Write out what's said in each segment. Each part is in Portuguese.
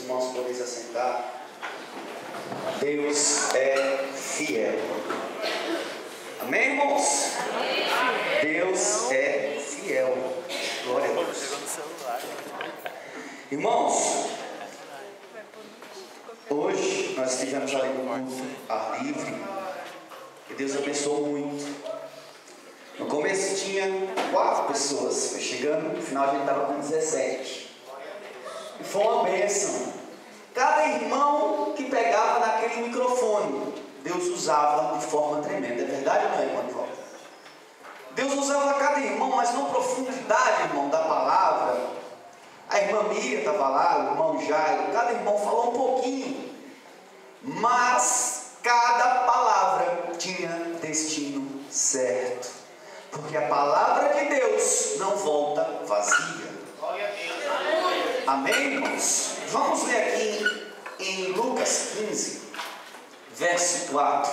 irmãos podem se assentar. Deus é fiel. Amém, irmãos? Deus é fiel. Glória a Deus. Irmãos, hoje nós estivemos ali no culto ar livre e Deus abençoou muito. No começo tinha 4 pessoas, foi chegando, no final a gente estava com 17. E foi uma bênção. Cada irmão que pegava naquele microfone, Deus usava de forma tremenda. É verdade ou não é, irmão de volta? Deus usava cada irmão, mas numa profundidade, irmão, da palavra. A irmã Miriam estava lá, o irmão Jairo, cada irmão falou um pouquinho. Mas cada palavra tinha destino certo. Porque a palavra de Deus não volta vazia. Amém, irmãos? Vamos ler aqui em Lucas 15, verso 4.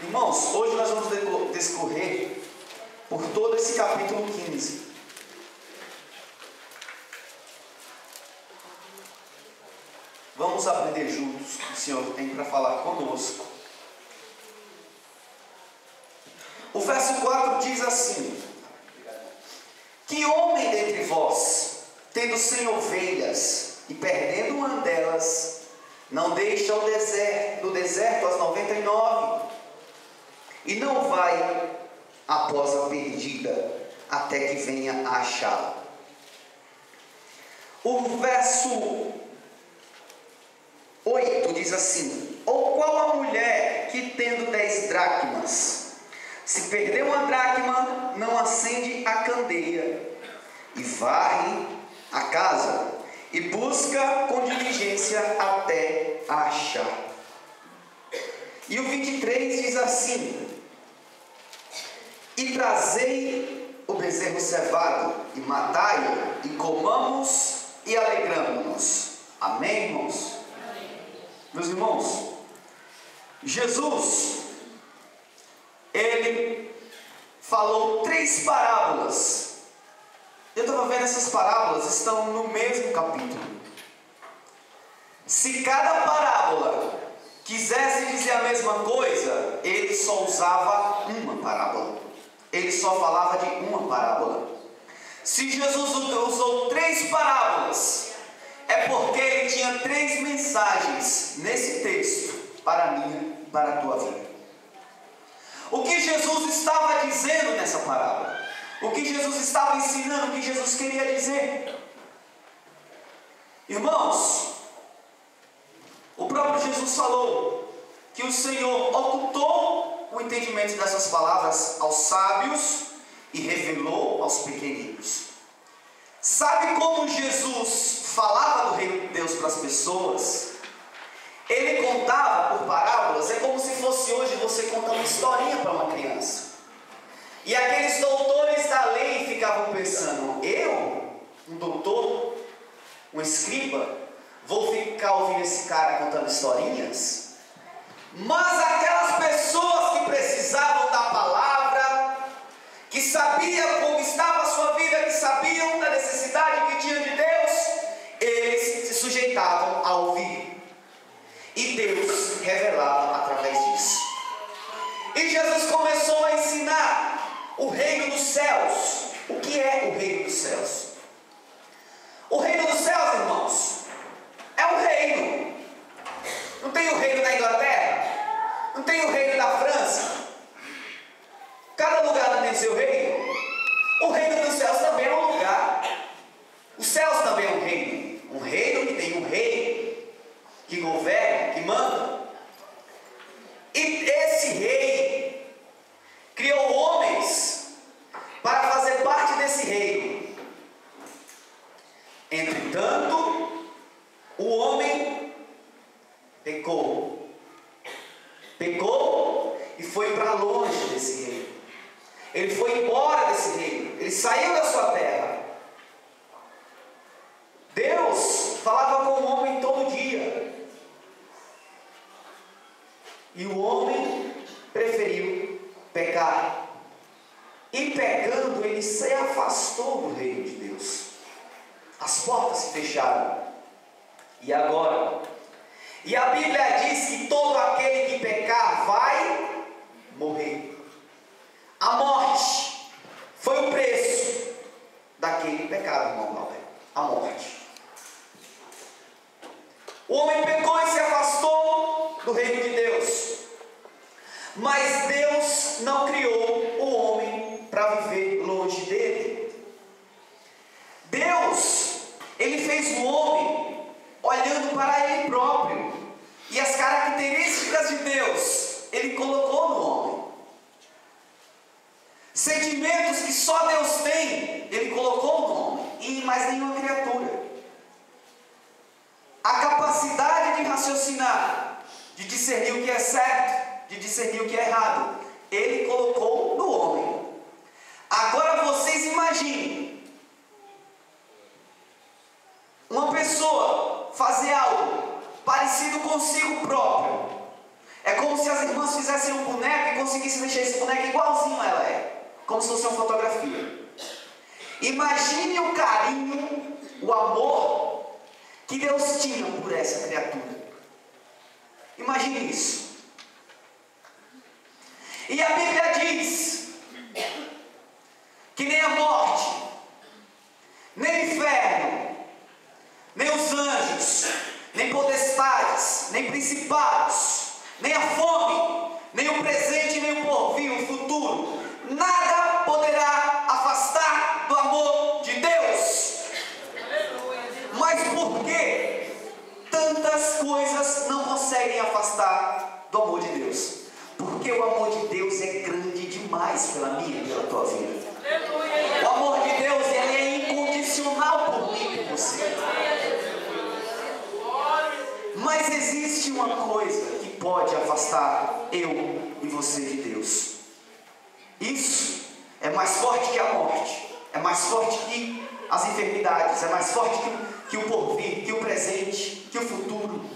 Irmãos, hoje nós vamos discorrer por todo esse capítulo 15. Vamos aprender juntos o que o Senhor tem para falar conosco. O verso 4 diz assim: que homem dentre vós, tendo 100 ovelhas e perdendo uma delas, não deixa no deserto as 99 e não vai após a perdida até que venha a achá-la. O verso 8 diz assim: ou qual a mulher que tendo 10 dracmas, se perder uma dracma, não acende a candeia e varre a casa e busca com diligência até a achar. E o 23 diz assim: e trazei o bezerro cevado e matai-o e comamos e alegramo-nos. Amém, irmãos? Amém. Meus irmãos, Jesus, ele falou 3 parábolas. Eu estava vendo, essas parábolas estão no mesmo capítulo. Se cada parábola quisesse dizer a mesma coisa, ele só usava uma parábola. Ele só falava de uma parábola. Se Jesus usou 3 parábolas, é porque ele tinha 3 mensagens nesse texto para mim e para a tua vida. O que Jesus estava dizendo nessa parábola? O que Jesus estava ensinando? O que Jesus queria dizer? Irmãos, o próprio Jesus falou que o Senhor ocultou o entendimento dessas palavras aos sábios e revelou aos pequeninos. Sabe como Jesus falava do reino de Deus para as pessoas? Ele contava por parábolas. É como se fosse hoje você contar uma historinha para uma criança. E aqueles doutores da lei ficavam pensando: eu, um doutor, um escriba, vou ficar ouvindo esse cara contando historinhas? Mas aquelas pessoas que precisavam da palavra, que sabiam como estava a sua vida, que sabiam da necessidade que tinha de Deus, eles se sujeitavam a ouvir. E Deus revelava através disso. E Jesus começou a ensinar o reino dos céus. O que é o reino dos céus? O reino dos céus, irmãos, é um reino. Não tem o reino da Inglaterra? Não tem o reino da França? Cada lugar tem seu reino. O reino dos céus também é um lugar. Os céus também é um reino. Um reino que tem um rei que governa, que manda. E esse rei criou homens para fazer parte desse reino. Entretanto, o homem pecou e foi para longe desse reino. Ele foi embora desse reino. Ele saiu da sua terra. Deus falava com o homem todo dia. E o homem preferiu pecar. E pecando, ele se afastou do reino de Deus. As portas se fecharam. E agora? E a Bíblia diz que todo aquele que pecar vai morrer. A morte foi o preço daquele pecado, irmão Galvão. A morte. O homem pecou e se afastou do reino de Deus. Mas Deus não criou o homem para viver longe dele. Deus, Ele fez o homem olhando para Ele próprio. E as características de Deus, Ele colocou no homem. Sentimentos que só Deus tem, Ele colocou no homem. E em mais nenhuma criatura. A capacidade de raciocinar, de discernir o que é certo, de discernir o que é errado, Ele colocou no homem. Agora vocês imaginem uma pessoa fazer algo parecido consigo próprio. É como se as irmãs fizessem um boneco e conseguissem mexer esse boneco igualzinho a ela é, como se fosse uma fotografia. Imagine o carinho, o amor que Deus tinha por essa criatura. Imagine isso. E a Bíblia diz que nem a morte, nem o inferno, nem os anjos, nem potestades, nem principados, nem a fome, nem o presente, nem o porvir, o futuro, nada poderá afastar do amor de Deus. Mas por que tantas coisas não conseguem afastar do amor de Deus? Porque o amor de Deus é grande demais pela minha e pela tua vida. O amor de Deus, ele é incondicional por mim e por você. Mas existe uma coisa que pode afastar eu e você de Deus. Isso é mais forte que a morte, é mais forte que as enfermidades, é mais forte que o porvir, que o presente, que o futuro.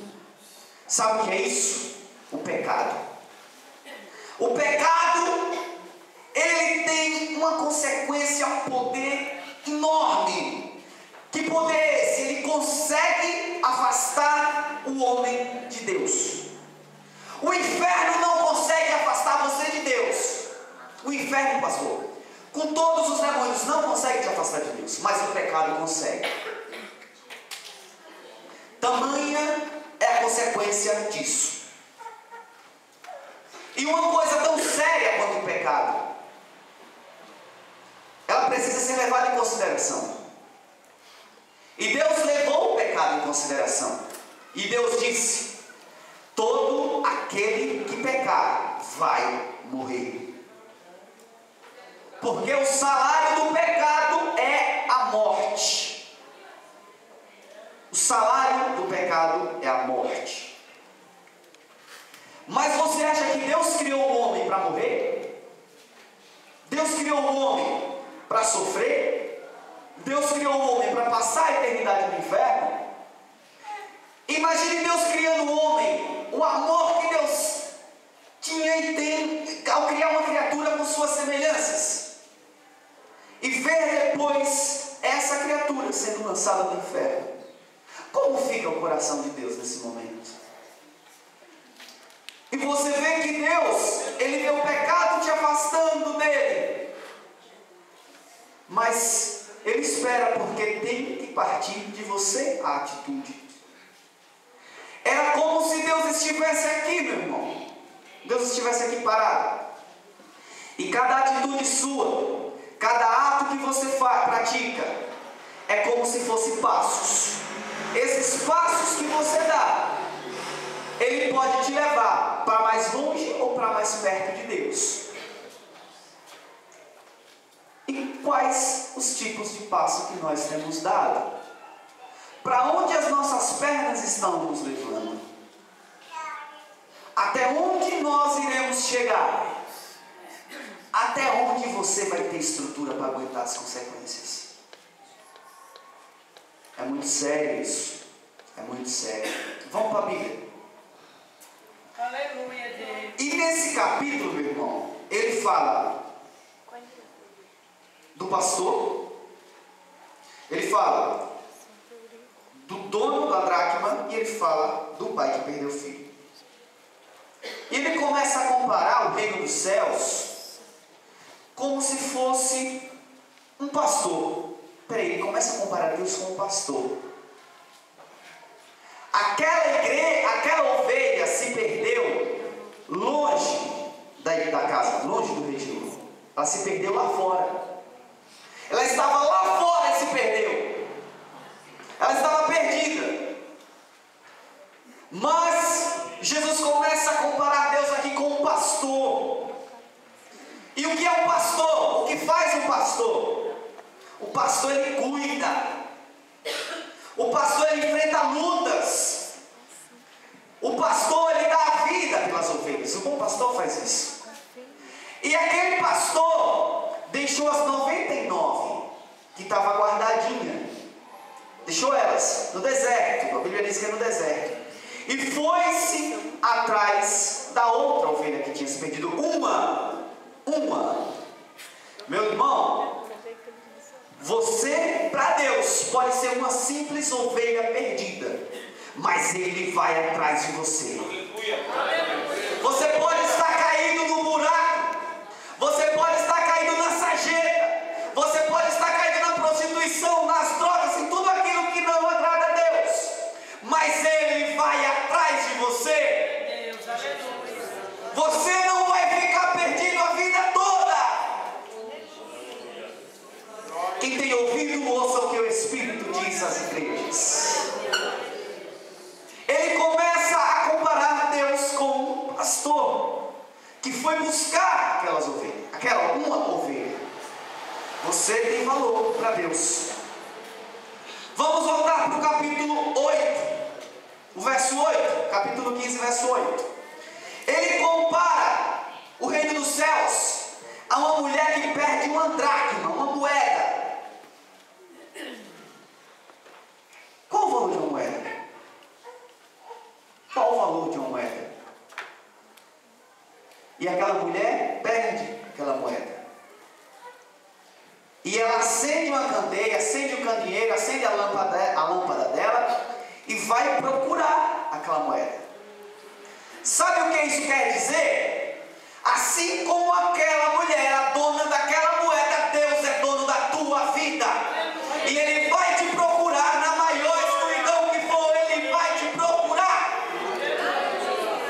Sabe o que é isso? O pecado. O pecado, ele tem uma consequência, um poder enorme. Que poder é esse? Ele consegue afastar o homem de Deus. O inferno não consegue afastar você de Deus. O inferno, pastor, com todos os demônios, não consegue te afastar de Deus, mas o pecado consegue. Tamanha é a consequência disso. E uma coisa tão séria quanto o pecado, ela precisa ser levada em consideração. E Deus levou o pecado em consideração. E Deus disse: todo aquele que pecar vai morrer. Porque o salário do pecado é a morte. O salário do pecado é a morte. Mas você acha que Deus criou o homem para morrer? Deus criou o homem para sofrer? Deus criou o homem para passar a eternidade no inferno? Imagine Deus criando o homem, o amor que Deus tinha e tem ao criar uma criatura com suas semelhanças, e ver depois essa criatura sendo lançada no inferno. Como fica o coração de Deus nesse momento? E você vê que Deus, Ele vê o pecado te afastando dele, mas Ele espera, porque tem que partir de você a atitude. Era como se Deus estivesse aqui, meu irmão. Deus estivesse aqui parado. E cada atitude sua, cada ato que você pratica, é como se fossem passos. Esses passos que você dá, ele pode te levar para mais longe ou para mais perto de Deus. E quais os tipos de passo que nós temos dado? Para onde as nossas pernas estão nos levando? Até onde nós iremos chegar? Até onde você vai ter estrutura para aguentar as consequências? É muito sério isso. É muito sério. Vamos para a Bíblia. Aleluia, Deus. E nesse capítulo, meu irmão, ele fala do pastor, ele fala do dono da dracma e ele fala do pai que perdeu o filho. E ele começa a comparar o reino dos céus como se fosse um pastor. Peraí, ele começa a comparar Deus com um pastor. Aquela ovelha se perdeu longe da casa, longe do retiro. Ela se perdeu lá fora. Ela estava lá fora e se perdeu. Ela estava perdida. Mas Jesus começa a comparar Deus aqui com um pastor. E o que é um pastor? O que faz um pastor? O pastor, ele cuida. O pastor, ele enfrenta lutas. O pastor, ele dá a vida pelas ovelhas. O bom pastor faz isso. E aquele pastor deixou as 99 que estavam guardadinhas. Deixou elas no deserto. A Bíblia diz que é no deserto. E foi-se atrás da outra ovelha que tinha se perdido. Uma. Meu irmão, você, para Deus, pode ser uma simples ovelha perdida, mas Ele vai atrás de você. Você pode estar caído no buraco, você pode estar caído na sarjeta, você pode estar caído na prostituição, nas drogas, em tudo aquilo que não agrada a Deus, mas Ele vai atrás de você. Você não vai ficar perdido a vida toda. Quem tem ouvido, ouça o que o Espírito diz às igrejas. Ele começa a comparar Deus com um pastor que foi buscar aquelas ovelhas, uma ovelha. Você tem valor para Deus. Vamos voltar para o capítulo 8, o verso 8, capítulo 15, verso 8. Ele compara o reino dos céus a uma mulher que perde uma dracma, uma moeda. Qual o valor de uma moeda? Qual o valor de uma moeda? E aquela mulher perde aquela moeda. E ela acende uma candeia, acende o candeeiro, acende a lâmpada dela e vai procurar aquela moeda. Sabe o que isso quer dizer? Assim como aquela mulher, a dona daquela moeda, Deus é dono da tua vida. E Ele vai te procurar na maior escuridão que for, Ele vai te procurar.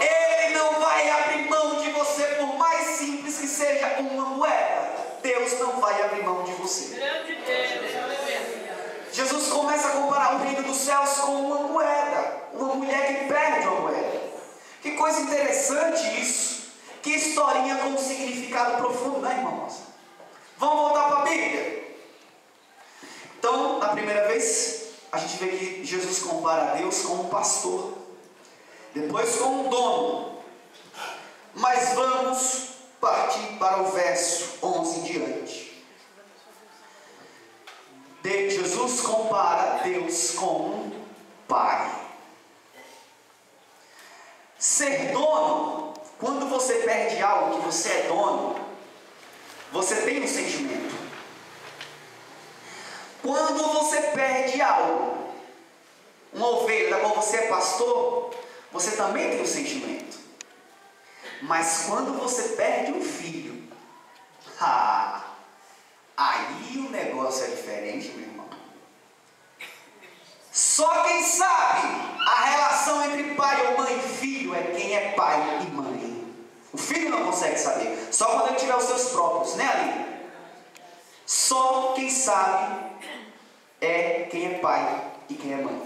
Ele não vai abrir mão de você, por mais simples que seja uma moeda. Deus não vai abrir mão de você. Jesus começa a comparar o reino dos céus com uma moeda, uma mulher que perde uma moeda. Que coisa interessante isso. Que historinha com um significado profundo, né, irmãos? Vamos voltar para a Bíblia. Então, na primeira vez, a gente vê que Jesus compara Deus com um pastor, depois com um dono. Mas vamos partir para o verso 11 em diante. Jesus compara Deus com um pai. Ser dono, quando você perde algo que você é dono, você tem um sentimento. Quando você perde algo, uma ovelha da qual você é pastor, você também tem um sentimento. Mas quando você perde um filho, aí o negócio é diferente, meu irmão. Só quem sabe a relação entre pai ou mãe e filho é quem é pai e mãe. O filho não consegue saber, só quando ele tiver os seus próprios, né, Aline? Só quem sabe é quem é pai e quem é mãe.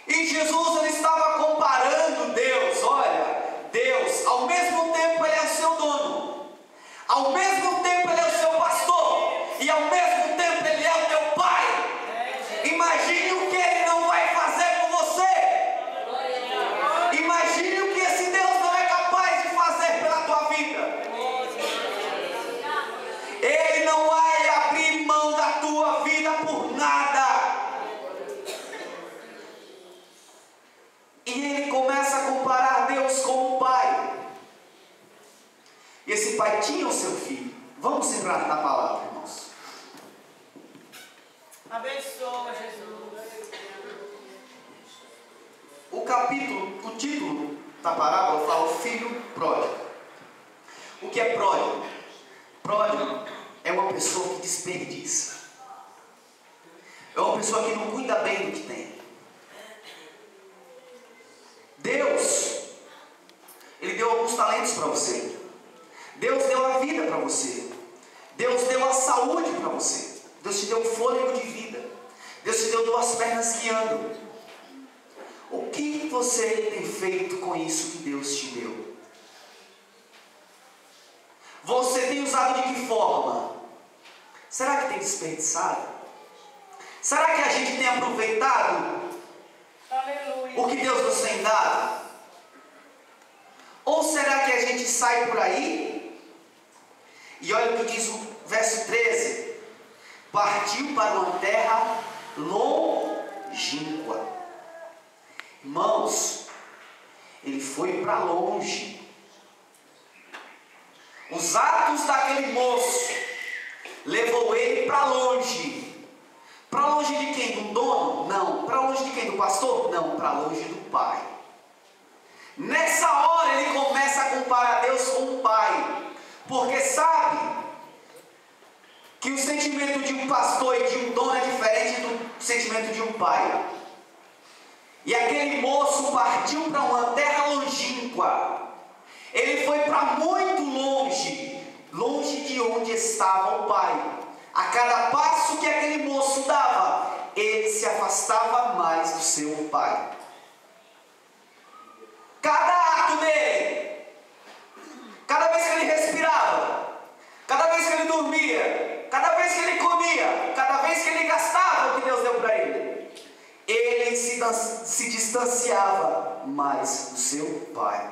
E Jesus, ele estava comparando Deus. Olha, Deus, ao mesmo tempo ele é o seu dono, ao mesmo tempo ele é o seu pastor, e ao mesmo tempo ele é o teu pai. Imagine o que ele não vai fazer por você. Imagine o que esse Deus não é capaz de fazer pela tua vida. Ele não vai abrir mão da tua vida por nada. E ele começa a comparar Deus com o pai. E esse pai tinha o seu filho. Vamos entrar na palavra, irmãos. Abençoa, Jesus. o título da parábola fala o filho pródigo. O que é pródigo? Pródigo é uma pessoa que desperdiça. É uma pessoa que não cuida bem do que tem. Deus, Ele deu alguns talentos para você. Deus deu a vida para você. Deus deu a saúde para você. Deus te deu um fôlego de vida. Deus te deu duas pernas que andam. O que você tem feito com isso que Deus te deu? Você tem usado de que forma? Será que tem desperdiçado? Será que a gente tem aproveitado o que Deus nos tem dado? Ou será que a gente sai por aí e olha o que diz o verso 13: partiu para uma terra longínqua. Irmãos, ele foi para longe. Os atos daquele moço levou ele para longe. Para longe de quem? Do dono? Não. Para longe de quem? Do pastor? Não. Para longe do pai. Nessa hora ele começa a comparar Deus com o pai. Porque sabe que o sentimento de um pastor e de um dono é diferente do sentimento de um pai. E aquele moço partiu para uma terra longínqua. Ele foi para muito longe, longe de onde estava o pai. A cada passo que aquele moço dava, ele se afastava mais do seu pai. Cada ato dele, cada vez que ele respirava, cada vez que ele dormia, cada vez que ele comia, cada vez que ele gastava o que Deus deu para ele, ele se distanciava mais do seu pai.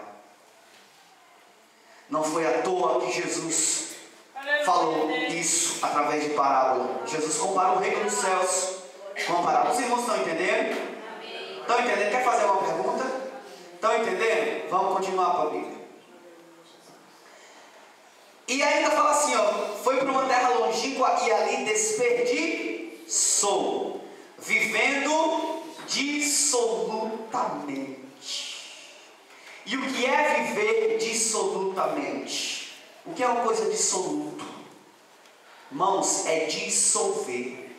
Não foi à toa que Jesus falou isso através de parábola. Jesus compara o reino dos céus com a parábola. Os irmãos estão entendendo? Estão entendendo? Quer fazer uma pergunta? Estão entendendo? Vamos continuar para a Bíblia. E ainda fala assim, ó, foi para uma terra longínqua e ali desperdiçou, vivendo dissolutamente. E o que é viver dissolutamente? O que é uma coisa dissoluto? Irmãos, é dissolver.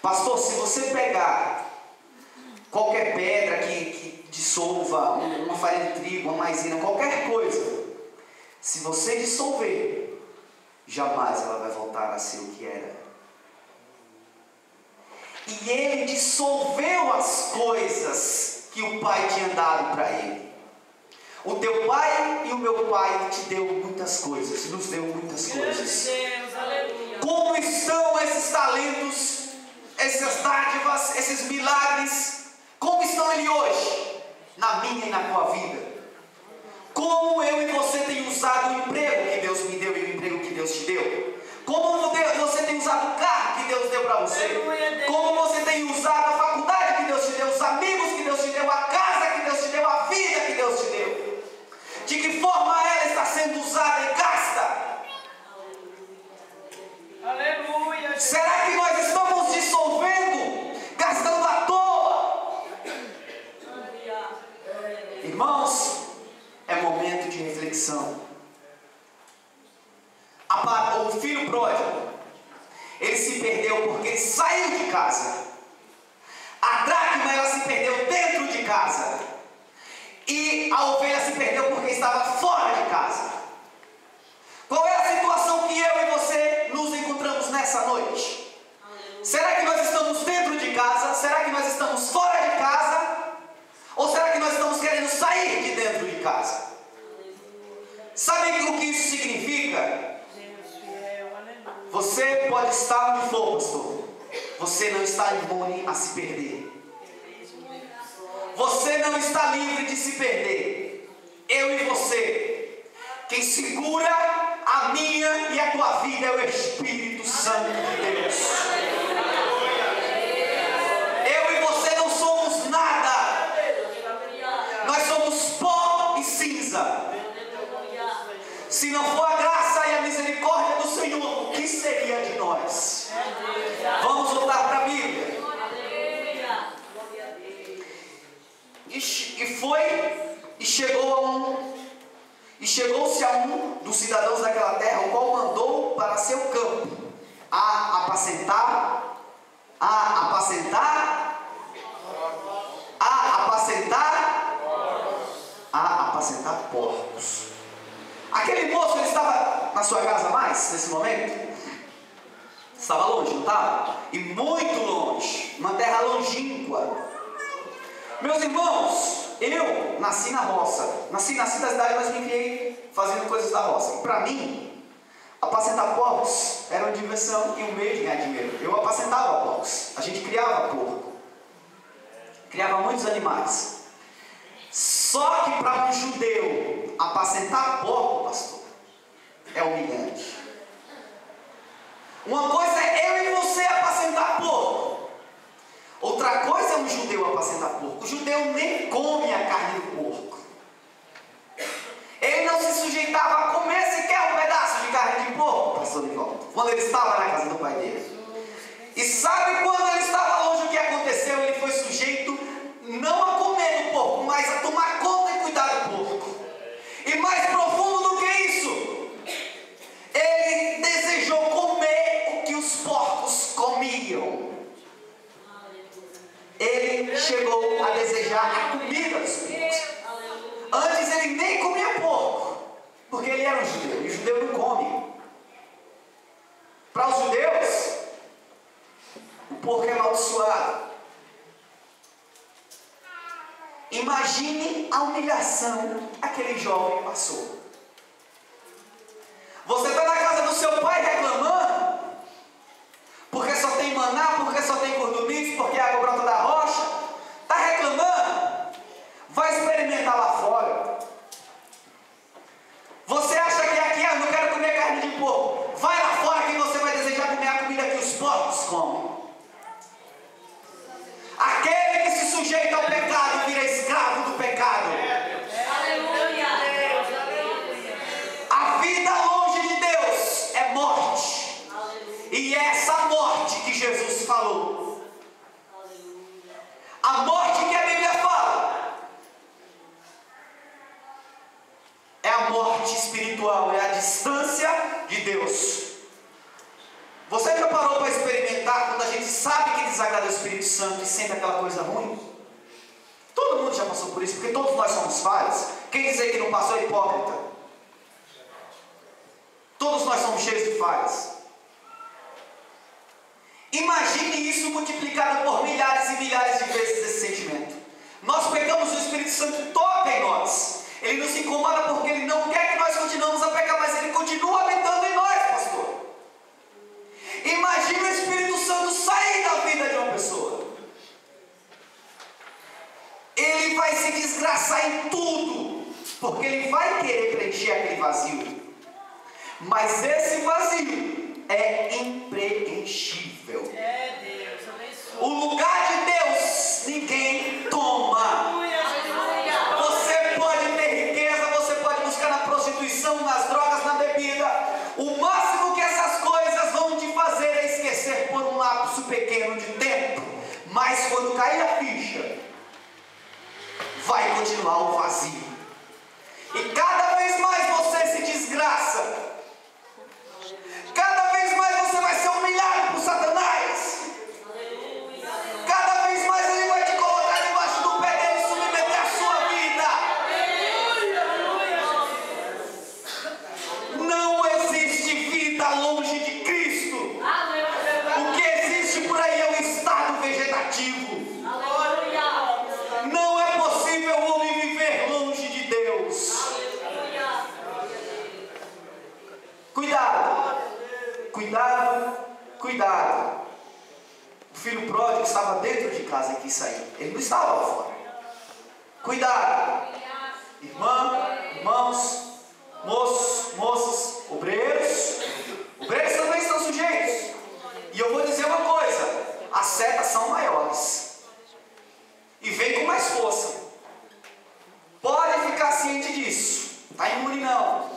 Pastor, se você pegar qualquer pedra que dissolva, uma farinha de trigo, uma maisena, qualquer coisa, se você dissolver, jamais ela vai voltar a ser o que era. E ele dissolveu as coisas que o pai tinha dado para ele. O teu pai e o meu pai te deu muitas coisas, nos deu muitas coisas. Como estão esses talentos, essas dádivas, esses milagres? Como estão eles hoje? Na minha e na tua vida. Como eu e você tem usado o emprego que Deus me deu e o emprego que Deus te deu? Como você tem usado o carro que Deus deu para você? Como você tem usado a faculdade que Deus te deu, os amigos que Deus te deu, a casa que Deus te deu, a vida que Deus te deu? De que forma ela está sendo usada e gasta? Aleluia. Será que nós estamos dissolvendo, gastando à toa? Irmãos, é momento de reflexão. O filho pródigo, ele se perdeu porque ele saiu de casa. A dracma, ela se perdeu dentro de casa. E a ovelha se perdeu porque estava fora de casa. Qual é a situação que eu e você nos encontramos nessa noite? Será que nós estamos dentro de casa? Será que nós estamos fora de casa? Ou será que nós estamos querendo sair de dentro de casa? Sabe o que isso significa? Você pode estar onde for, pastor. Você não está imune a se perder. Você não está livre de se perder. Eu e você. Quem segura a minha e a tua vida é o Espírito Santo de Deus. Eu e você não somos nada. Nós somos pó e cinza. Se não for a graça e a misericórdia do Senhor, o que seria de nós? Vamos voltar para a Bíblia. chegou-se a um dos cidadãos daquela terra, o qual mandou para seu campo a apacentar porcos. Aquele moço, ele estava na sua casa mais, nesse momento? Estava longe, não estava? E muito longe, uma terra longínqua. Meus irmãos, eu nasci na roça, nasci da cidade, mas me criei fazendo coisas da roça. E para mim, apacentar porcos era uma diversão e um meio de ganhar dinheiro. Eu apacentava porcos, a gente criava porco, criava muitos animais. Só que para um judeu, apacentar porco, pastor, é humilhante. Uma coisa é eu e você apacentar porco, outra coisa é um judeu apacentar porco. O judeu nem come a carne do porco. Ele não se sujeitava a comer sequer um pedaço de carne de porco, pastor Nivaldo, quando ele estava na casa do pai dele. E sabe quando ele estava longe, o que aconteceu? Ele foi sujeito não a comer do porco, mas a tomar conta e cuidar do porco. E mais profundo do que isso, ele desejou comer o que os porcos comiam. Ele chegou a desejar a comida dos porcos. Antes ele nem comia porco, porque ele era um judeu, e o judeu não come. Para os judeus, o porco é amaldiçoado. Imagine a humilhação que aquele jovem passou. Você está na casa do seu pai reclamando, porque só tem maná, porque só tem cordomins, porque a água brota da rocha. Está reclamando? Vai experimentar lá fora. Você acha que aqui, eu não quero comer carne de porco. Vai lá fora que você vai desejar comer a comida que os porcos comem. Aquele que se sujeita ao pecado vira escravo do pecado. Aleluia. A vida longe de Deus é morte. E é essa morte que Jesus falou. A morte que a Bíblia fala é a morte espiritual, é a distância de Deus. Você já parou para experimentar quando a gente sabe que desagrada o Espírito Santo e sente aquela coisa ruim? Todo mundo já passou por isso, porque todos nós somos falhos. Quem dizer que não passou é hipócrita. Todos nós somos cheios de falhas. Imagine isso multiplicado por milhares e milhares de vezes esse sentimento. Nós pecamos, o Espírito Santo toca em nós. Ele nos incomoda porque ele não quer que nós continuemos a pecar, mas ele continua habitando em nós, pastor. Imagine o Espírito Santo sair da vida de uma pessoa. Ele vai se desgraçar em tudo, porque ele vai querer preencher aquele vazio. Mas esse vazio é impreenchível. Deus, abençoe. O lugar de Deus ninguém toma. Você pode ter riqueza, você pode buscar na prostituição, nas drogas, na bebida. O máximo que essas coisas vão te fazer é esquecer por um lapso pequeno de tempo. Mas quando cair a ficha, vai continuar o vazio. E cada vez mais você se desgraça. Cada vez mais você vai ser humilhado por Satanás. Cada vez mais ele vai te colocar debaixo do pé dele e submeter a sua vida. Não existe vida longe de Cristo. O que existe por aí é um estado vegetativo. Não é possível o homem viver longe de Deus. Cuidado, cuidado, cuidado. O filho pródigo estava dentro de casa e quis sair. Ele não estava lá fora. Cuidado, irmãos, moços, moças, obreiros. Obreiros também estão sujeitos. E eu vou dizer uma coisa: as setas são maiores e vem com mais força. Pode ficar ciente disso. Está imune não.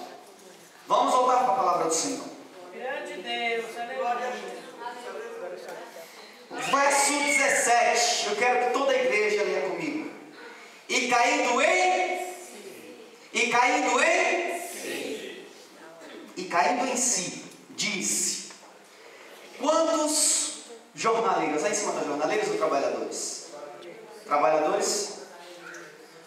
Vamos voltar para a palavra do Senhor. Grande Deus, aleluia. Verso 17. Eu quero que toda a igreja leia comigo. E caindo em si, disse: quantos jornaleiros, aí em cima da jornaleiros ou trabalhadores? Trabalhadores?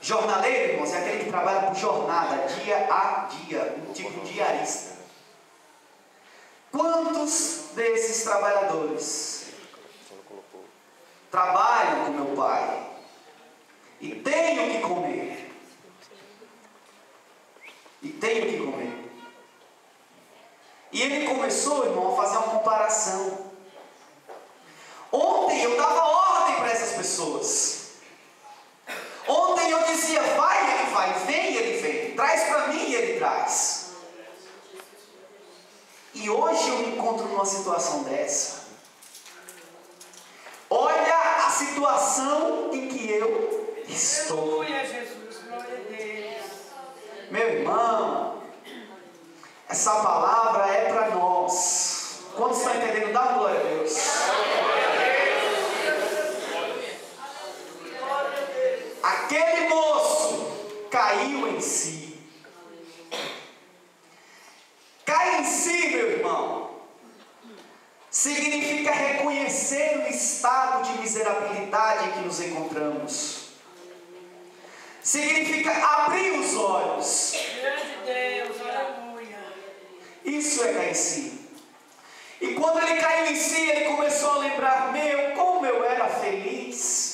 Jornaleiro, irmãos, é aquele que trabalha por jornada, dia a dia, um tipo de diarista. Quantos desses trabalhadores trabalham com meu pai e tenho que comer? E ele começou, irmão, a fazer uma comparação. Ontem eu dava ordem para essas pessoas. Ontem eu dizia: vai, ele vai, vem, ele vem, traz para mim, ele traz. E hoje eu me encontro numa situação dessa. Olha a situação em que eu estou. Aleluia, Jesus, glória a Deus. Meu irmão, essa palavra é para nós. Quantos estão entendendo? Dá glória a Deus. Aquele moço caiu em si. Cair em si, meu irmão, significa reconhecer o estado de miserabilidade em que nos encontramos. Significa abrir os olhos. Grande Deus, aleluia. Isso é cair em si. E quando ele caiu em si, ele começou a lembrar: como eu era feliz.